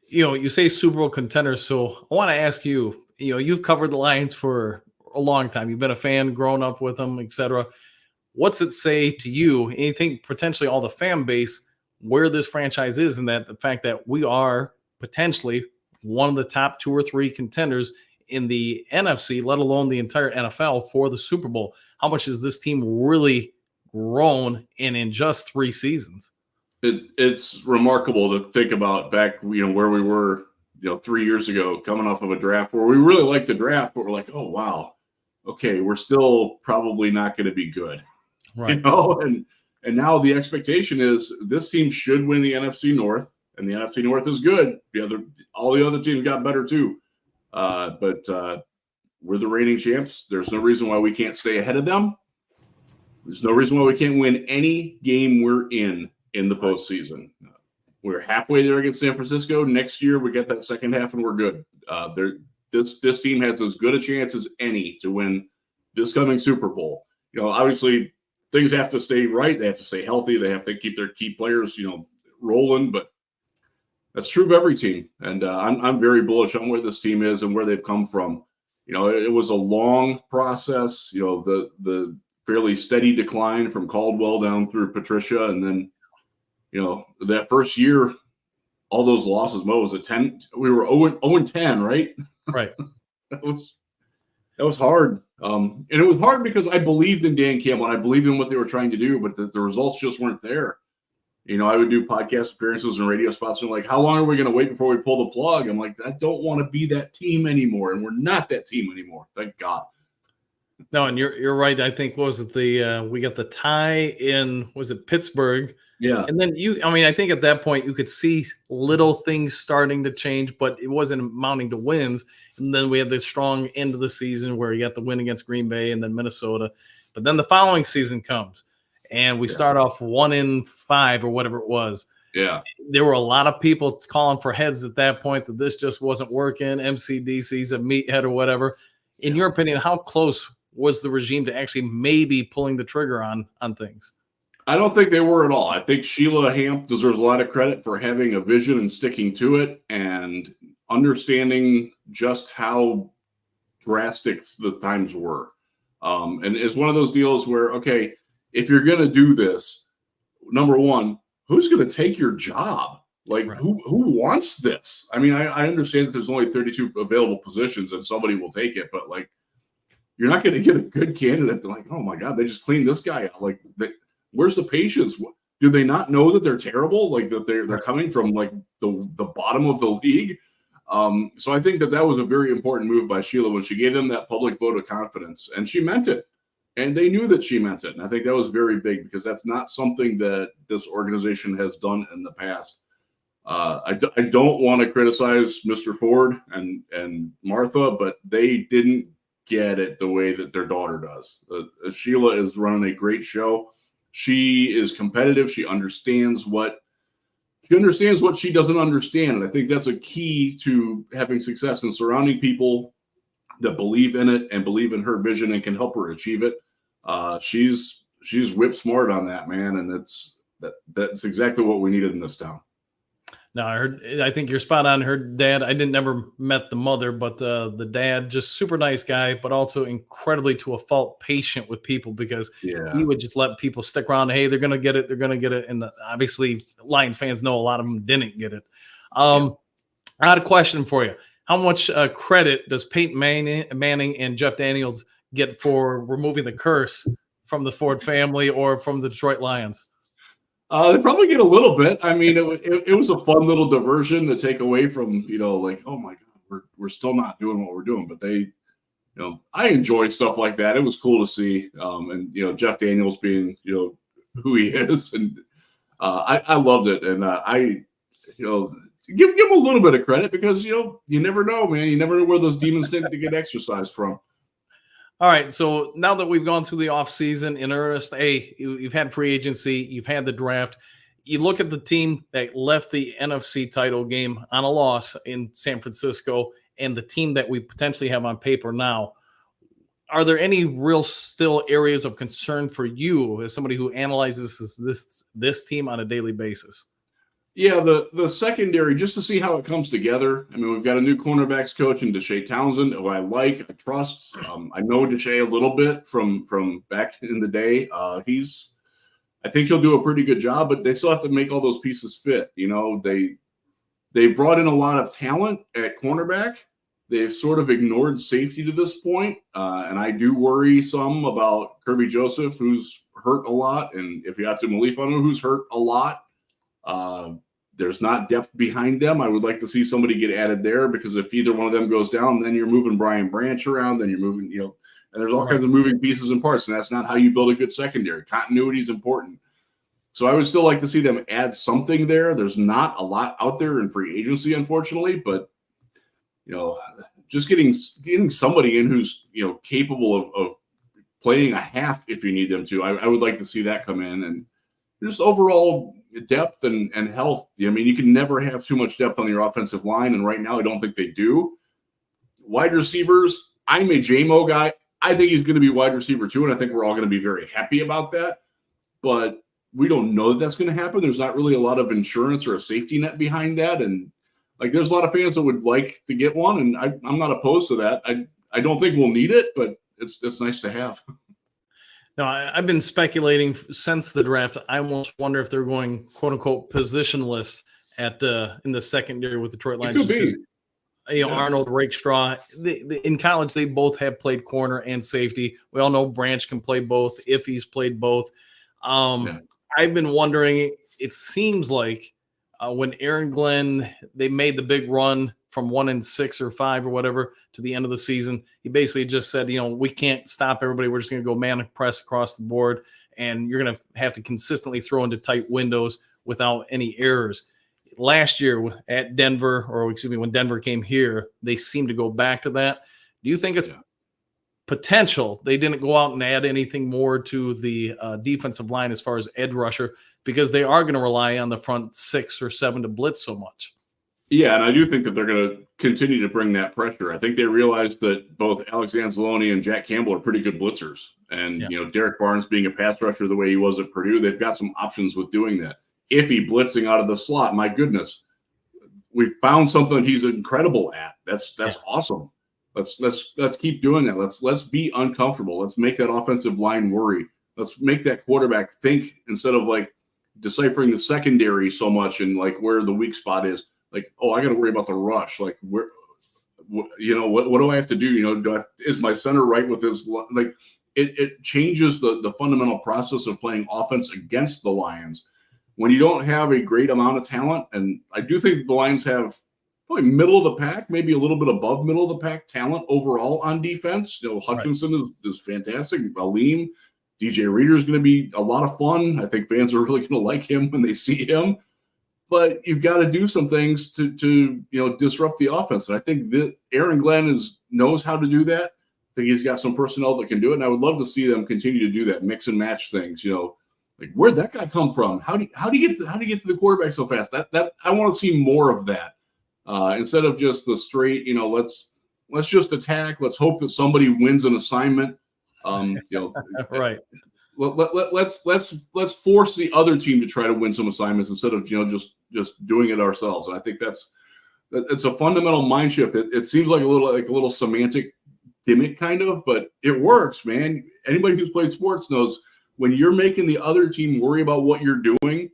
You say Super Bowl contender. So I want to ask you, you've covered the Lions for a long time. You've been a fan, grown up with them, etc. What's it say to you, anything, potentially all the fan base, where this franchise is, and that the fact that we are potentially one of the top 2 or 3 contenders in the NFC, let alone the entire NFL, for the Super Bowl? How much has this team really grown in just 3 seasons? It's remarkable to think about back, where we were, 3 years ago, coming off of a draft where we really liked the draft, but we're like, oh, wow, okay, we're still probably not going to be good. Right. And now the expectation is this team should win the NFC North, and the NFC North is good. All the other teams got better too. But we're the reigning champs. There's no reason why we can't stay ahead of them. There's no reason why we can't win any game we're in the postseason. We're halfway there against San Francisco. Next year, we get that second half, and we're good. This team has as good a chance as any to win this coming Super Bowl. Obviously, things have to stay right. They have to stay healthy. They have to keep their key players, rolling. But that's true of every team. And I'm very bullish on where this team is and where they've come from. it was a long process, the fairly steady decline from Caldwell down through Patricia. And then, that first year, all those losses, Mo, was a 10. We were 0-10, right? Right. That was hard. And it was hard because I believed in Dan Campbell and I believed in what they were trying to do, but the results just weren't there. I would do podcast appearances and radio spots and like, how long are we going to wait before we pull the plug? I'm like, I don't want to be that team anymore. And we're not that team anymore. Thank God. No, and you're right. I think, what was it, we got the tie in, was it Pittsburgh? Yeah. And then I think at that point you could see little things starting to change, but it wasn't amounting to wins. And then we had the strong end of the season where you got the win against Green Bay and then Minnesota. But then the following season comes and we start off 1-5 or whatever it was. Yeah. There were a lot of people calling for heads at that point that this just wasn't working. MCDC's a meathead or whatever. In your opinion, how close was the regime to actually maybe pulling the trigger on things? I don't think they were at all. I think Sheila Hamp deserves a lot of credit for having a vision and sticking to it and understanding just how drastic the times were. And it's one of those deals where, okay, if you're going to do this, number one, who's going to take your job? Like, right. who wants this? I mean, I understand that there's only 32 available positions and somebody will take it, but like, you're not going to get a good candidate. They're like, oh my God, they just cleaned this guy out. Like, where's the patience? Do they not know that they're terrible? Like that they're coming from like the bottom of the league. So I think that was a very important move by Sheila when she gave them that public vote of confidence, and she meant it, and they knew that she meant it. And I think that was very big because that's not something that this organization has done in the past. I don't want to criticize Mr. Ford and Martha, but they didn't get it the way that their daughter does. Sheila is running a great show. She is competitive. She understands what she doesn't understand. And I think that's a key to having success in surrounding people that believe in it and believe in her vision and can help her achieve it. She's whip smart on that, man. And that's exactly what we needed in this town. No, I think you're spot on. Her dad, I never met the mother, but the dad, just super nice guy, but also incredibly to a fault patient with people because he would just let people stick around. Hey, they're going to get it. They're going to get it. And obviously Lions fans know a lot of them didn't get it. I had a question for you. How much credit does Peyton Manning and Jeff Daniels get for removing the curse from the Ford family or from the Detroit Lions? They probably get a little bit. I mean, it was a fun little diversion to take away from, like, oh my God, we're still not doing what we're doing. But they, I enjoy stuff like that. It was cool to see. And, Jeff Daniels being, who he is. And I loved it. And give him a little bit of credit because, you never know, man. You never know where those demons tend to get exercised from. All right, so now that we've gone through the offseason in earnest, you've had free agency, you've had the draft. You look at the team that left the NFC title game on a loss in San Francisco and the team that we potentially have on paper now. Are there any real still areas of concern for you as somebody who analyzes this team on a daily basis? Yeah, the secondary, just to see how it comes together. I mean, we've got a new cornerbacks coach in Deshae Townsend, who I like, I trust. I know Deshae a little bit from back in the day. I think he'll do a pretty good job, but they still have to make all those pieces fit. They brought in a lot of talent at cornerback. They've sort of ignored safety to this point, and I do worry some about Kirby Joseph, who's hurt a lot, and if you have to Malifanu, who's hurt a lot. There's not depth behind them. I would like to see somebody get added there because if either one of them goes down, then you're moving Brian Branch around, then you're moving, and there's all kinds of moving pieces and parts, and that's not how you build a good secondary. Continuity is important. So I would still like to see them add something there. There's not a lot out there in free agency, unfortunately, but just getting somebody in who's capable of playing a half if you need them to. I would like to see that come in and just overall depth and health. I mean, you can never have too much depth on your offensive line, and right now I don't think they do. Wide receivers, I'm a JMO guy. I think he's going to be wide receiver too, and I think we're all going to be very happy about that. But we don't know that that's going to happen. There's not really a lot of insurance or a safety net behind that, and there's a lot of fans that would like to get one, and I'm not opposed to that. I don't think we'll need it, but it's nice to have. No, I've been speculating since the draft. I almost wonder if they're going quote unquote positionless in the secondary with Detroit Lions. It could be. Arnold Rakestraw. In college, they both have played corner and safety. We all know Branch can play both. If he's played both, I've been wondering. It seems like when Aaron Glenn, they made the big run from 1-6 or 5 or whatever to the end of the season, he basically just said, we can't stop everybody. We're just going to go man press across the board, and you're going to have to consistently throw into tight windows without any errors. Last year at Denver, or excuse me, when Denver came here, they seemed to go back to that. Do you think it's potential they didn't go out and add anything more to the defensive line as far as edge rusher, because they are going to rely on the front 6 or 7 to blitz so much? Yeah, and I do think that they're going to continue to bring that pressure. I think they realized that both Alex Anzalone and Jack Campbell are pretty good blitzers. And, Derek Barnes being a pass rusher the way he was at Purdue, they've got some options with doing that. Iffy blitzing out of the slot, my goodness. We found something he's incredible at. That's awesome. Let's keep doing that. Let's be uncomfortable. Let's make that offensive line worry. Let's make that quarterback think, instead of like deciphering the secondary so much and like where the weak spot is. Like, oh, I got to worry about the rush. Like, what do I have to do? Is my center right with his, like, it changes the fundamental process of playing offense against the Lions when you don't have a great amount of talent. And I do think the Lions have probably middle of the pack, maybe a little bit above middle of the pack talent overall on defense. Hutchinson is fantastic. Aleem, DJ Reader is going to be a lot of fun. I think fans are really going to like him when they see him. But you've got to do some things to disrupt the offense. And I think that Aaron Glenn knows how to do that. I think he's got some personnel that can do it. And I would love to see them continue to do that, mix and match things. Like, where'd that guy come from? How do you get to the quarterback so fast? That I want to see more of that instead of just the straight. Let's just attack. Let's hope that somebody wins an assignment. Right. Let's force the other team to try to win some assignments instead of just doing it ourselves. And I think it's a fundamental mind shift. It seems like a little semantic gimmick kind of, but it works, man. Anybody who's played sports knows when you're making the other team worry about what you're doing,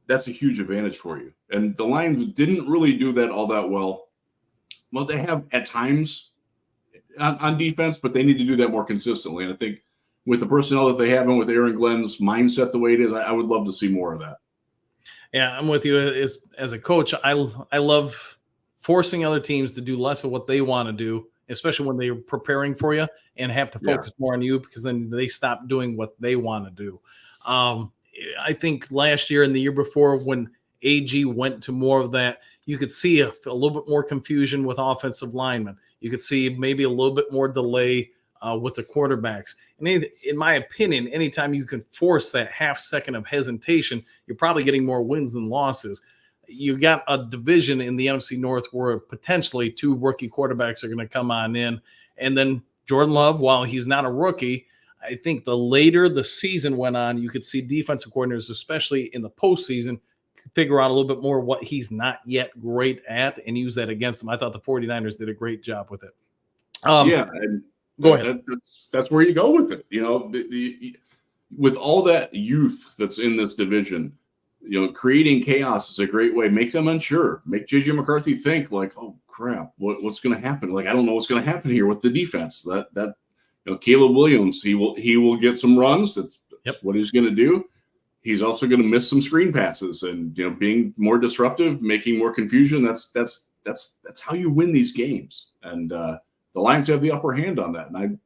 that's a huge advantage for you. And the Lions didn't really do that all that well. Well, they have at times on defense, but they need to do that more consistently. And I think with the personnel that they have and with Aaron Glenn's mindset the way it is, I would love to see more of that. Yeah, I'm with you. As a coach, I love forcing other teams to do less of what they want to do, especially when they're preparing for you and have to focus more on you, because then they stop doing what they want to do. I think last year and the year before, when AG went to more of that, you could see a little bit more confusion with offensive linemen. You could see maybe a little bit more delay with the quarterbacks. And in my opinion, anytime you can force that half second of hesitation, you're probably getting more wins than losses. You've got a division in the NFC North where potentially 2 rookie quarterbacks are going to come on in. And then Jordan Love, while he's not a rookie, I think the later the season went on, you could see defensive coordinators, especially in the postseason, figure out a little bit more what he's not yet great at and use that against him. I thought the 49ers did a great job with it. And go ahead. That's where you go with it. With all that youth that's in this division, creating chaos is a great way. Make them unsure. Make JJ McCarthy think like, oh crap, what's going to happen? Like, I don't know what's going to happen here with the defense. That Caleb Williams, he will get some runs. That's what he's going to do. He's also going to miss some screen passes and being more disruptive, making more confusion. That's how you win these games. And the Lions have the upper hand on that, and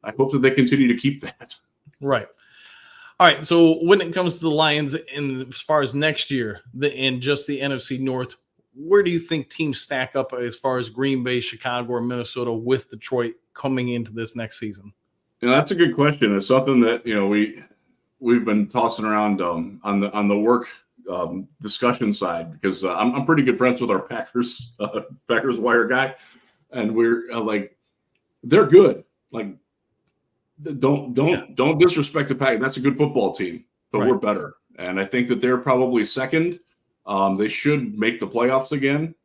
I hope that they continue to keep that. Right. All right. So when it comes to the Lions, as far as next year, in just the NFC North, where do you think teams stack up as far as Green Bay, Chicago, or Minnesota with Detroit coming into this next season? That's a good question. It's something that we've been tossing around on the work discussion side, because I'm pretty good friends with our Packers wire guy, and we're like, they're good. Like, don't disrespect the Packers. That's a good football team, but we're better. And I think that they're probably second. They should make the playoffs again.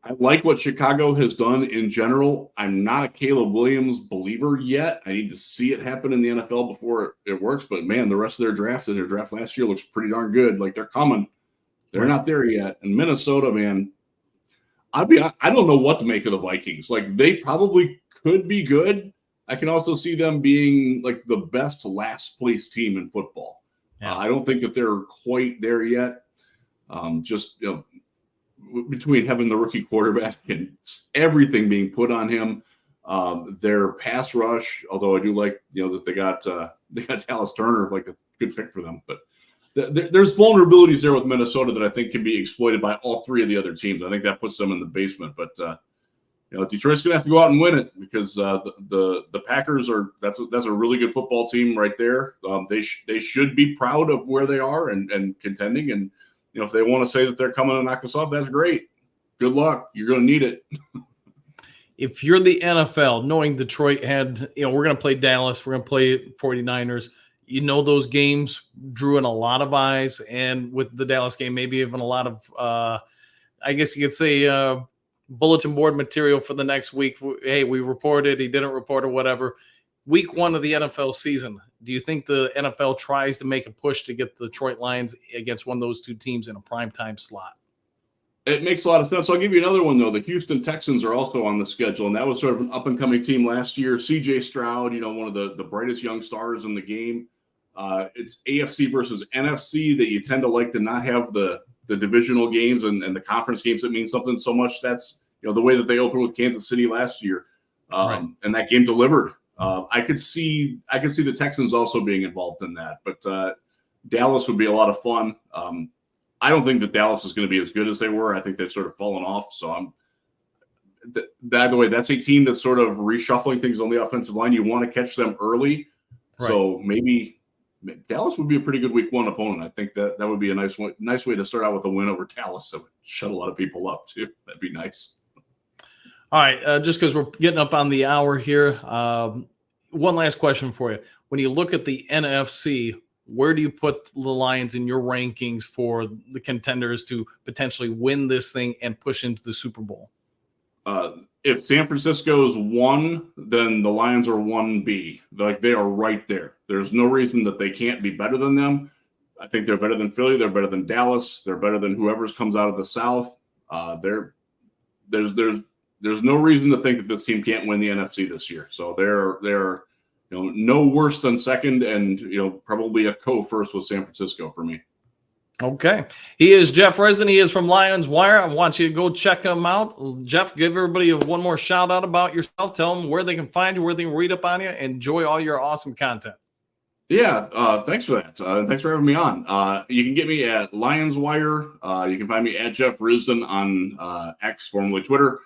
I like what Chicago has done in general. I'm not a Caleb Williams believer yet. I need to see it happen in the NFL before it works. But man, the rest of their draft last year looks pretty darn good. Like they're coming. They're not there yet. And Minnesota, man, I don't know what to make of the Vikings. Like they probably could be good. I can also see them being like the best last place team in football. Yeah. I don't think that they're quite there yet. Between having the rookie quarterback and everything being put on him, their pass rush. Although I do like that they got Dallas Turner, like a good pick for them. But there's vulnerabilities there with Minnesota that I think can be exploited by all three of the other teams. I think that puts them in the basement. But Detroit's gonna have to go out and win it because the Packers that's a really good football team right there. They should be proud of where they are and contending. And if they want to say that they're coming to knock us off, that's great. Good luck. You're going to need it. If you're the NFL, knowing Detroit had, we're going to play Dallas, we're going to play 49ers, those games drew in a lot of eyes. And with the Dallas game, maybe even a lot of, I guess you could say, bulletin board material for the next week. Hey, we reported, he didn't report or whatever. Week 1 of the NFL season, do you think the NFL tries to make a push to get the Detroit Lions against one of those two teams in a primetime slot? It makes a lot of sense. I'll give you another one, though. The Houston Texans are also on the schedule, and that was sort of an up-and-coming team last year. C.J. Stroud, one of the brightest young stars in the game. It's AFC versus NFC that you tend to like to not have the divisional games and the conference games that mean something so much. That's, the way that they opened with Kansas City last year. Right. And that game delivered. I could see the Texans also being involved in that, but Dallas would be a lot of fun. I don't think that Dallas is going to be as good as they were. I think they've sort of fallen off. So by the way, that's a team that's sort of reshuffling things on the offensive line. You want to catch them early. Right. So maybe Dallas would be a pretty good week 1 opponent. I think that would be a nice way to start out with a win over Dallas. That would shut a lot of people up too. That'd be nice. All right, just because we're getting up on the hour here, one last question for you. When you look at the NFC, where do you put the Lions in your rankings for the contenders to potentially win this thing and push into the Super Bowl? If San Francisco is 1, then the Lions are 1B. Like they are right there. There's no reason that they can't be better than them. I think they're better than Philly. They're better than Dallas. They're better than whoever's comes out of the South. There's no reason to think that this team can't win the NFC this year. So they're no worse than second, and probably a co-first with San Francisco for me. Okay. He is Jeff Risdon. He is from Lions Wire. I want you to go check him out. Jeff, give everybody one more shout out about yourself. Tell them where they can find you, where they can read up on you. Enjoy all your awesome content. Yeah, thanks for that. Thanks for having me on. You can get me at Lions Wire. You can find me at Jeff Risdon on X, formerly Twitter.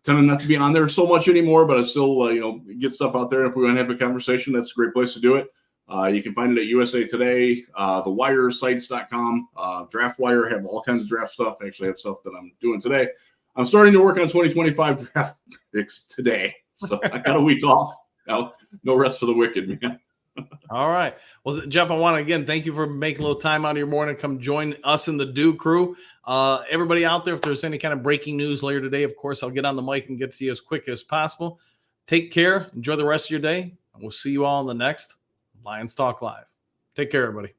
Tending not to be on there so much anymore, but I still, get stuff out there. If we want to have a conversation, that's a great place to do it. You can find it at USA Today, thewiresites.com, DraftWire, have all kinds of draft stuff. I actually have stuff that I'm doing today. I'm starting to work on 2025 draft picks today. So I got a week off. No rest for the wicked, man. All right. Well, Jeff, I want to, again, thank you for making a little time out of your morning. Come join us in the Do Crew. Everybody out there, if there's any kind of breaking news later today, of course, I'll get on the mic and get to you as quick as possible. Take care. Enjoy the rest of your day. And we'll see you all in the next Lions Talk Live. Take care, everybody.